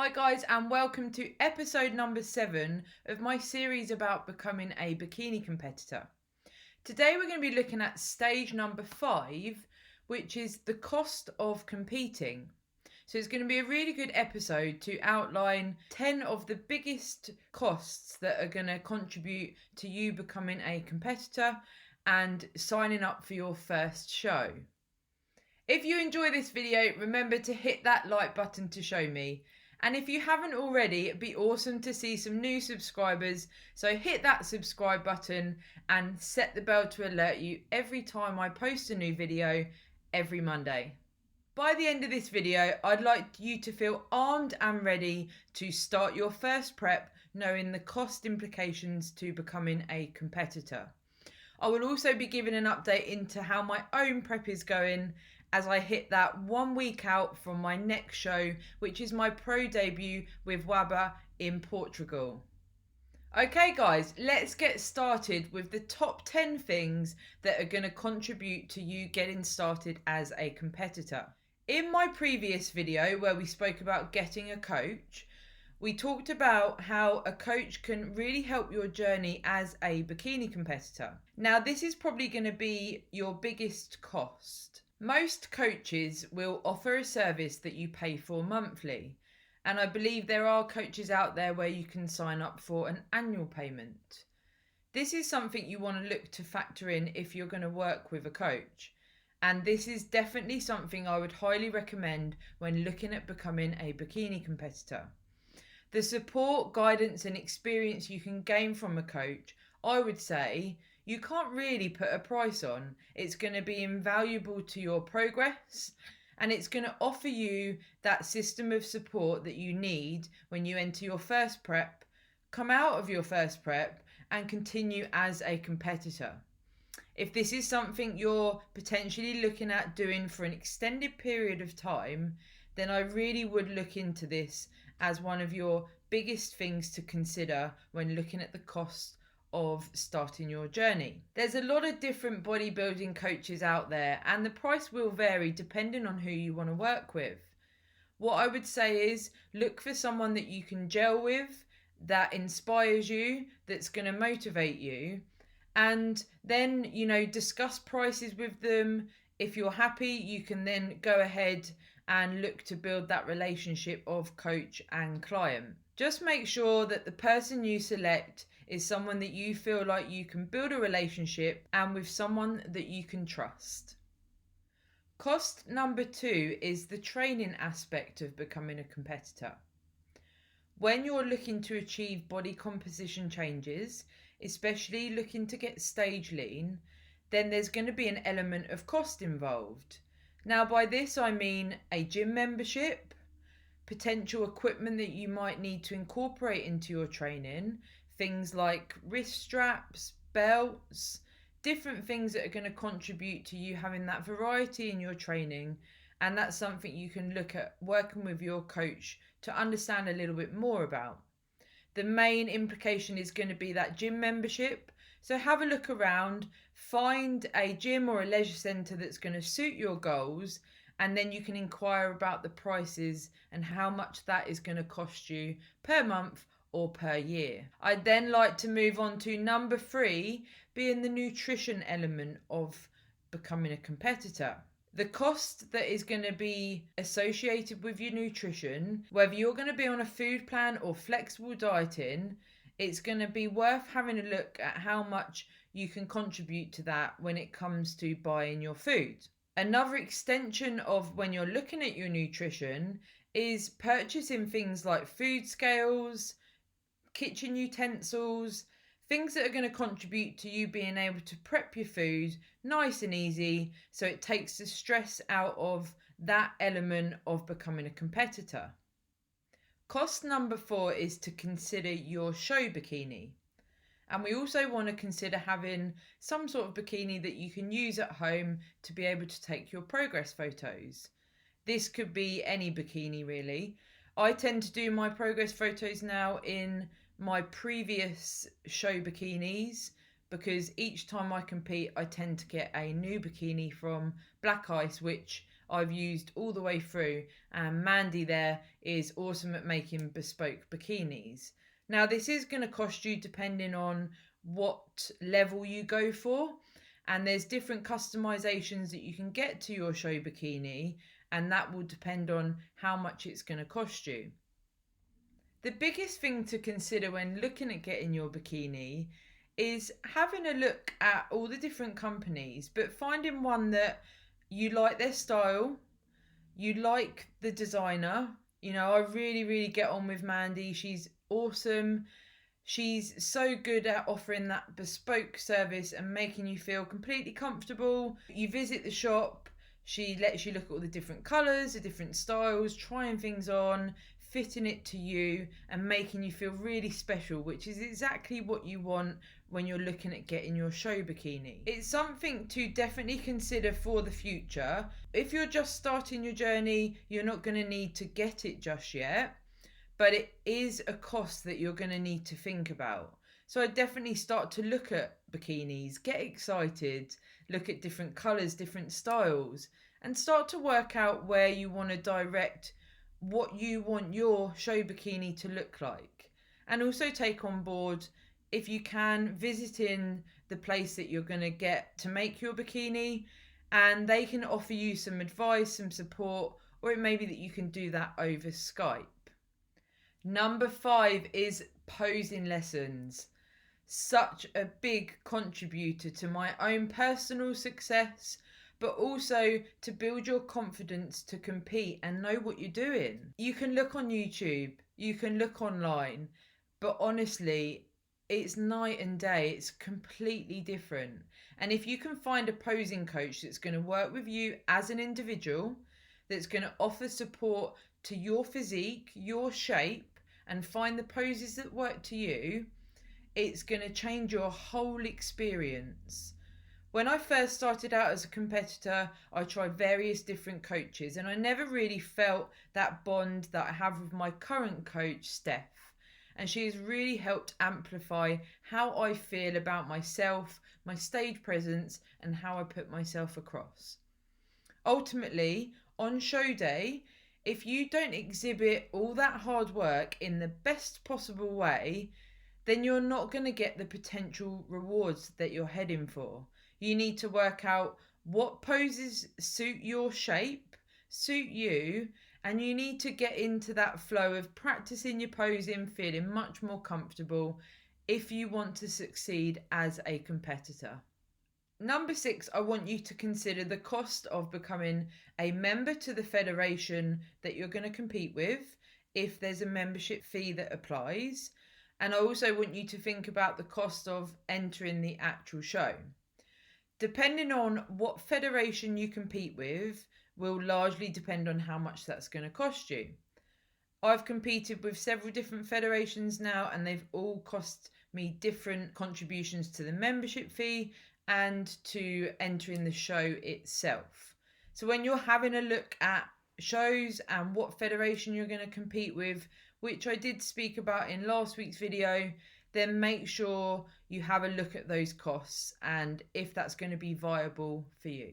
Hi guys, and welcome to episode number 7 of my series about becoming a bikini competitor. Today we're going to be looking at stage number 5, which is the cost of competing. So it's going to be a really good episode to outline 10 of the biggest costs that are going to contribute to you becoming a competitor and signing up for your first show. If you enjoy this video, remember to hit that like button to show me. And if you haven't already, it'd be awesome to see some new subscribers. So hit that subscribe button and set the bell to alert you every time I post a new video every Monday. By the end of this video, I'd like you to feel armed and ready to start your first prep, knowing the cost implications to becoming a competitor. I will also be giving an update into how my own prep is going as I hit that 1 week out from my next show, which is my pro debut with WABA in Portugal. Okay guys, let's get started with the top 10 things that are going to contribute to you getting started as a competitor. In my previous video where we spoke about getting a coach, we talked about how a coach can really help your journey as a bikini competitor. Now, this is probably going to be your biggest cost. Most coaches will offer a service that you pay for monthly, and I believe there are coaches out there where you can sign up for an annual payment. This is something you want to look to factor in if you're going to work with a coach, and this is definitely something I would highly recommend when looking at becoming a bikini competitor. The support, guidance and experience you can gain from a coach, I would say, you can't really put a price on. It's going to be invaluable to your progress, and it's going to offer you that system of support that you need when you enter your first prep, come out of your first prep and continue as a competitor. If this is something you're potentially looking at doing for an extended period of time, then I really would look into this as one of your biggest things to consider when looking at the cost of starting your journey. There's a lot of different bodybuilding coaches out there, and the price will vary depending on who you want to work with. What I would say is look for someone that you can gel with, that inspires you, that's going to motivate you, and then discuss prices with them. If you're happy, you can then go ahead and look to build that relationship of coach and client. Just make sure that the person you select is someone that you feel like you can build a relationship and with someone that you can trust. Cost number 2 is the training aspect of becoming a competitor. When you're looking to achieve body composition changes, especially looking to get stage lean, then there's going to be an element of cost involved. Now, by this I mean a gym membership, potential equipment that you might need to incorporate into your training, things like wrist straps, belts, different things that are going to contribute to you having that variety in your training. And that's something you can look at working with your coach to understand a little bit more about. The main implication is going to be that gym membership. So have a look around, find a gym or a leisure centre that's going to suit your goals, and then you can inquire about the prices and how much that is going to cost you per month or per year. I'd then like to move on to number 3, being the nutrition element of becoming a competitor. The cost that is going to be associated with your nutrition, whether you're going to be on a food plan or flexible dieting, it's going to be worth having a look at how much you can contribute to that when it comes to buying your food. Another extension of when you're looking at your nutrition is purchasing things like food scales, kitchen utensils, things that are going to contribute to you being able to prep your food nice and easy, so it takes the stress out of that element of becoming a competitor. Cost number 4 is to consider your show bikini. And we also want to consider having some sort of bikini that you can use at home to be able to take your progress photos. This could be any bikini really. I tend to do my progress photos now in my previous show bikinis because each time I compete I tend to get a new bikini from Black Ice, which I've used all the way through, and Mandy there is awesome at making bespoke bikinis. Now, this is going to cost you depending on what level you go for, and there's different customizations that you can get to your show bikini, and that will depend on how much it's going to cost you. The biggest thing to consider when looking at getting your bikini is having a look at all the different companies, but finding one that you like their style, you like the designer. You know, I really, really get on with Mandy. She's awesome. She's so good at offering that bespoke service and making you feel completely comfortable. You visit the shop, she lets you look at all the different colours, the different styles, trying things on, fitting it to you and making you feel really special, which is exactly what you want when you're looking at getting your show bikini. It's something to definitely consider for the future. If you're just starting your journey, you're not going to need to get it just yet, but it is a cost that you're going to need to think about. So I definitely start to look at bikinis, get excited, look at different colours, different styles, and start to work out where you want to direct what you want your show bikini to look like. And also take on board, if you can, visiting the place that you're going to get to make your bikini, and they can offer you some advice, some support, or it may be that you can do that over Skype. Number 5 is posing lessons. Such a big contributor to my own personal success, but also to build your confidence to compete and know what you're doing. You can look on YouTube, you can look online, but honestly, it's night and day. It's completely different. And if you can find a posing coach that's going to work with you as an individual, that's going to offer support to your physique, your shape, and find the poses that work to you, it's going to change your whole experience. When I first started out as a competitor, I tried various different coaches, and I never really felt that bond that I have with my current coach, Steph. And she has really helped amplify how I feel about myself, my stage presence, and how I put myself across. Ultimately, on show day, if you don't exhibit all that hard work in the best possible way, then you're not going to get the potential rewards that you're heading for. You need to work out what poses suit your shape, suit you, and you need to get into that flow of practicing your posing, feeling much more comfortable if you want to succeed as a competitor. Number 6, I want you to consider the cost of becoming a member to the federation that you're going to compete with, if there's a membership fee that applies. And I also want you to think about the cost of entering the actual show. Depending on what federation you compete with will largely depend on how much that's going to cost you. I've competed with several different federations now, and they've all cost me different contributions to the membership fee and to entering the show itself. So when you're having a look at shows and what federation you're going to compete with, which I did speak about in last week's video, then make sure you have a look at those costs and if that's going to be viable for you.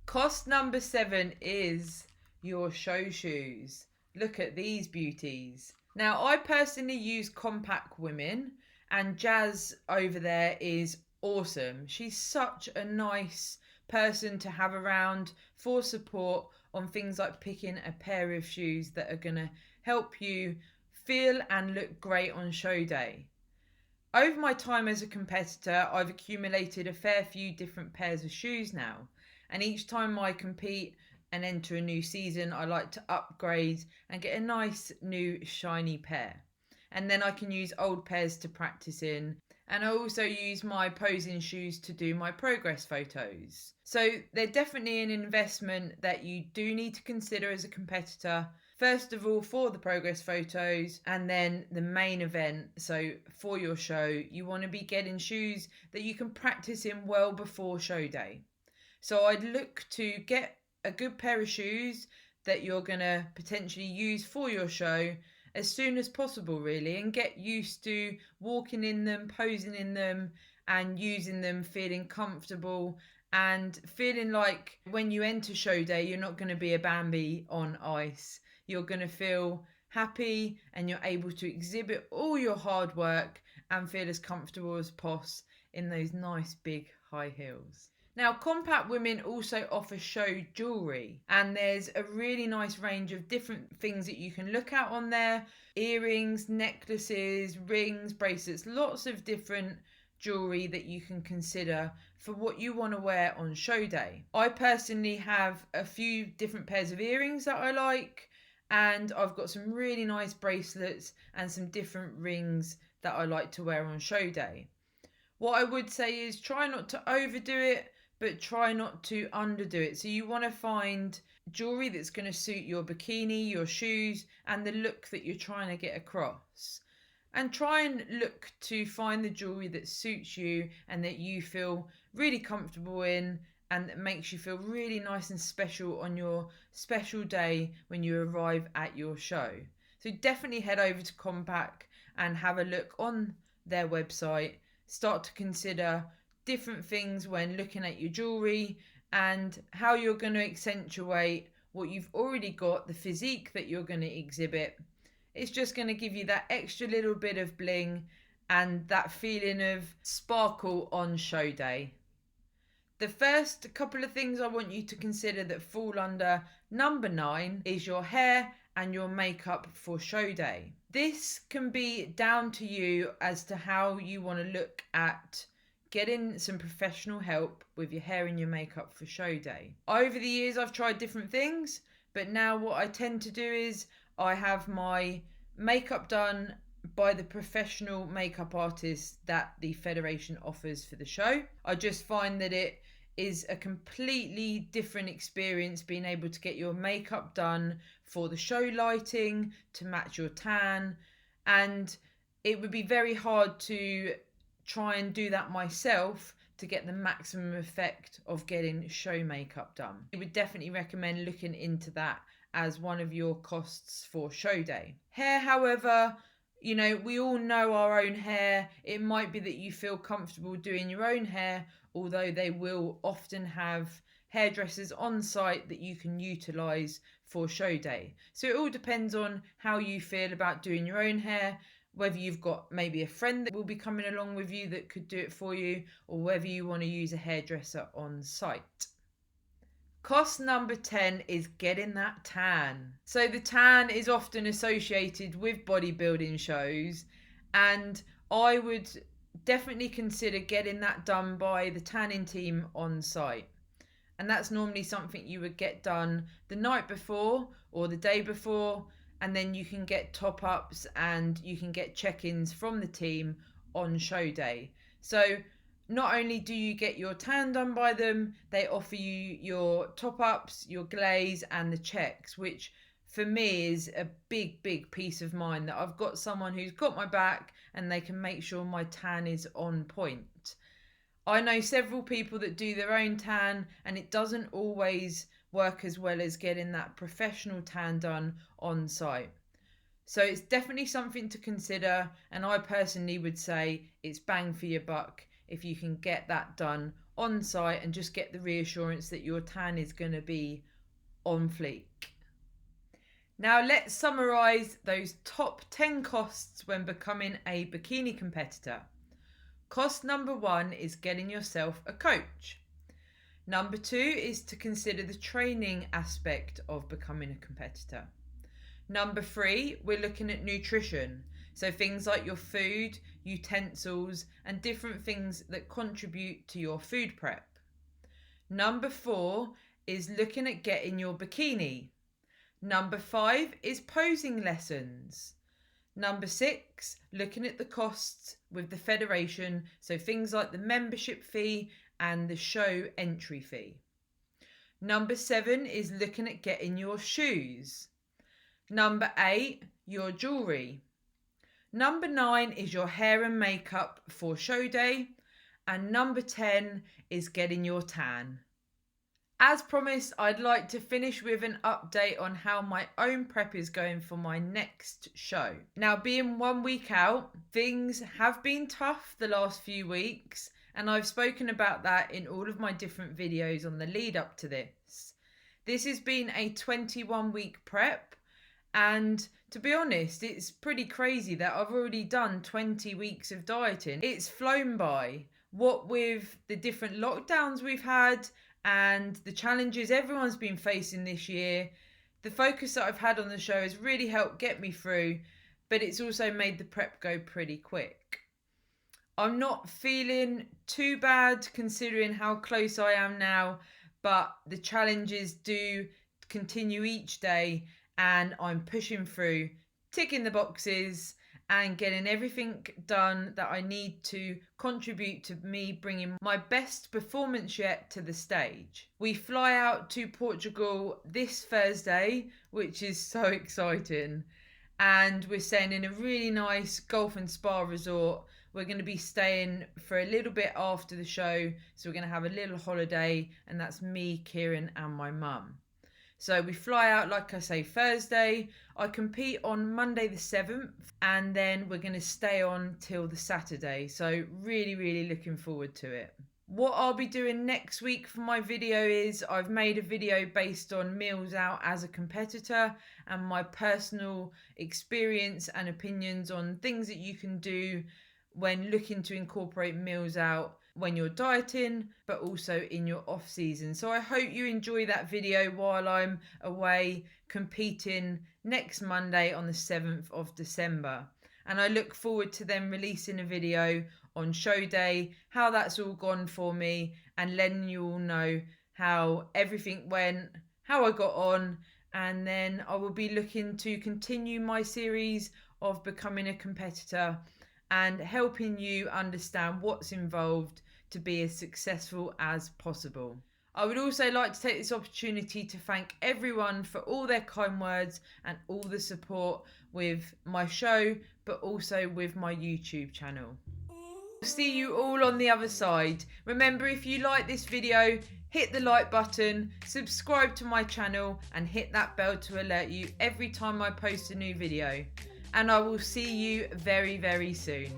Cost number 7 is your show shoes. Look at these beauties. Now, I personally use Compact Women, and Jazz over there is awesome. She's such a nice person to have around for support on things like picking a pair of shoes that are going to help you feel and look great on show day. Over my time as a competitor, I've accumulated a fair few different pairs of shoes now, and each time I compete and enter a new season, I like to upgrade and get a nice new shiny pair, and then I can use old pairs to practice in. And I also use my posing shoes to do my progress photos. So they're definitely an investment that you do need to consider as a competitor. First of all, for the progress photos, and then the main event. So for your show, you want to be getting shoes that you can practice in well before show day. So I'd look to get a good pair of shoes that you're going to potentially use for your show as soon as possible, really, and get used to walking in them, posing in them, and using them, feeling comfortable and feeling like when you enter show day, you're not going to be a Bambi on ice. You're going to feel happy and you're able to exhibit all your hard work and feel as comfortable as possible in those nice big high heels. Now, Compact Women also offer show jewellery, and there's a really nice range of different things that you can look at on there: earrings, necklaces, rings, bracelets, lots of different jewellery that you can consider for what you want to wear on show day. I personally have a few different pairs of earrings that I like, and I've got some really nice bracelets and some different rings that I like to wear on show day. What I would say is try not to overdo it, but try not to underdo it. So you want to find jewelry that's going to suit your bikini, your shoes, and the look that you're trying to get across. And try and look to find the jewelry that suits you and that you feel really comfortable in, and that makes you feel really nice and special on your special day when you arrive at your show. So definitely head over to Compact and have a look on their website. Start to consider different things when looking at your jewelry and how you're going to accentuate what you've already got, the physique that you're going to exhibit. It's just going to give you that extra little bit of bling and that feeling of sparkle on show day. The first couple of things I want you to consider that fall under number 9 is your hair and your makeup for show day. This can be down to you as to how you want to look at getting some professional help with your hair and your makeup for show day. Over the years, I've tried different things, but now what I tend to do is I have my makeup done by the professional makeup artist that the Federation offers for the show. I just find that it is a completely different experience being able to get your makeup done for the show lighting to match your tan, and it would be very hard to try and do that myself to get the maximum effect of getting show makeup done. I would definitely recommend looking into that as one of your costs for show day. Hair, however, we all know our own hair. It might be that you feel comfortable doing your own hair, although they will often have hairdressers on site that you can utilise for show day. So it all depends on how you feel about doing your own hair, whether you've got maybe a friend that will be coming along with you that could do it for you, or whether you want to use a hairdresser on site. Cost number 10 is getting that tan. So the tan is often associated with bodybuilding shows, and I would definitely consider getting that done by the tanning team on site. And that's normally something you would get done the night before or the day before, and then you can get top-ups and you can get check-ins from the team on show day. So not only do you get your tan done by them, they offer you your top-ups, your glaze and the checks, which for me is a big peace of mind that I've got someone who's got my back and they can make sure my tan is on point. I know several people that do their own tan, and it doesn't always work as well as getting that professional tan done on site. So it's definitely something to consider, and I personally would say it's bang for your buck if you can get that done on site and just get the reassurance that your tan is going to be on fleek. Now let's summarise those top 10 costs when becoming a bikini competitor. Cost number 1 is getting yourself a coach. Number 2 is to consider the training aspect of becoming a competitor. Number 3, we're looking at nutrition. So things like your food, utensils, and different things that contribute to your food prep. Number 4 is looking at getting your bikini. Number 5 is posing lessons. Number 6, looking at the costs with the federation, so things like the membership fee and the show entry fee. Number 7 is looking at getting your shoes. Number 8, your jewellery. Number 9 is your hair and makeup for show day. And number 10 is getting your tan. As promised, I'd like to finish with an update on how my own prep is going for my next show. Now, being 1 week out, things have been tough the last few weeks, and I've spoken about that in all of my different videos on the lead up to this. This has been a 21-week prep, and to be honest, it's pretty crazy that I've already done 20 weeks of dieting. It's flown by. What with the different lockdowns we've had and the challenges everyone's been facing this year, the focus that I've had on the show has really helped get me through, but it's also made the prep go pretty quick. I'm not feeling too bad considering how close I am now, but the challenges do continue each day, and I'm pushing through, ticking the boxes and getting everything done that I need to contribute to me bringing my best performance yet to the stage. We fly out to Portugal this Thursday, which is so exciting, and we're staying in a really nice golf and spa resort. We're going to be staying for a little bit after the show, so we're going to have a little holiday, and that's me, Kieran and my mum. So we fly out, like I say, Thursday. I compete on Monday the 7th, and then we're going to stay on till the Saturday. So really looking forward to it. What I'll be doing next week for my video is I've made a video based on meals out as a competitor and my personal experience and opinions on things that you can do when looking to incorporate meals out when you're dieting, but also in your off season. So I hope you enjoy that video while I'm away competing next Monday on the 7th of December. And I look forward to them releasing a video on show day, how that's all gone for me, and letting you all know how everything went, how I got on, and then I will be looking to continue my series of becoming a competitor and helping you understand what's involved to be as successful as possible. I would also like to take this opportunity to thank everyone for all their kind words and all the support with my show, but also with my YouTube channel. See you all on the other side. Remember, if you like this video, hit the like button, subscribe to my channel, and hit that bell to alert you every time I post a new video. And I will see you very soon.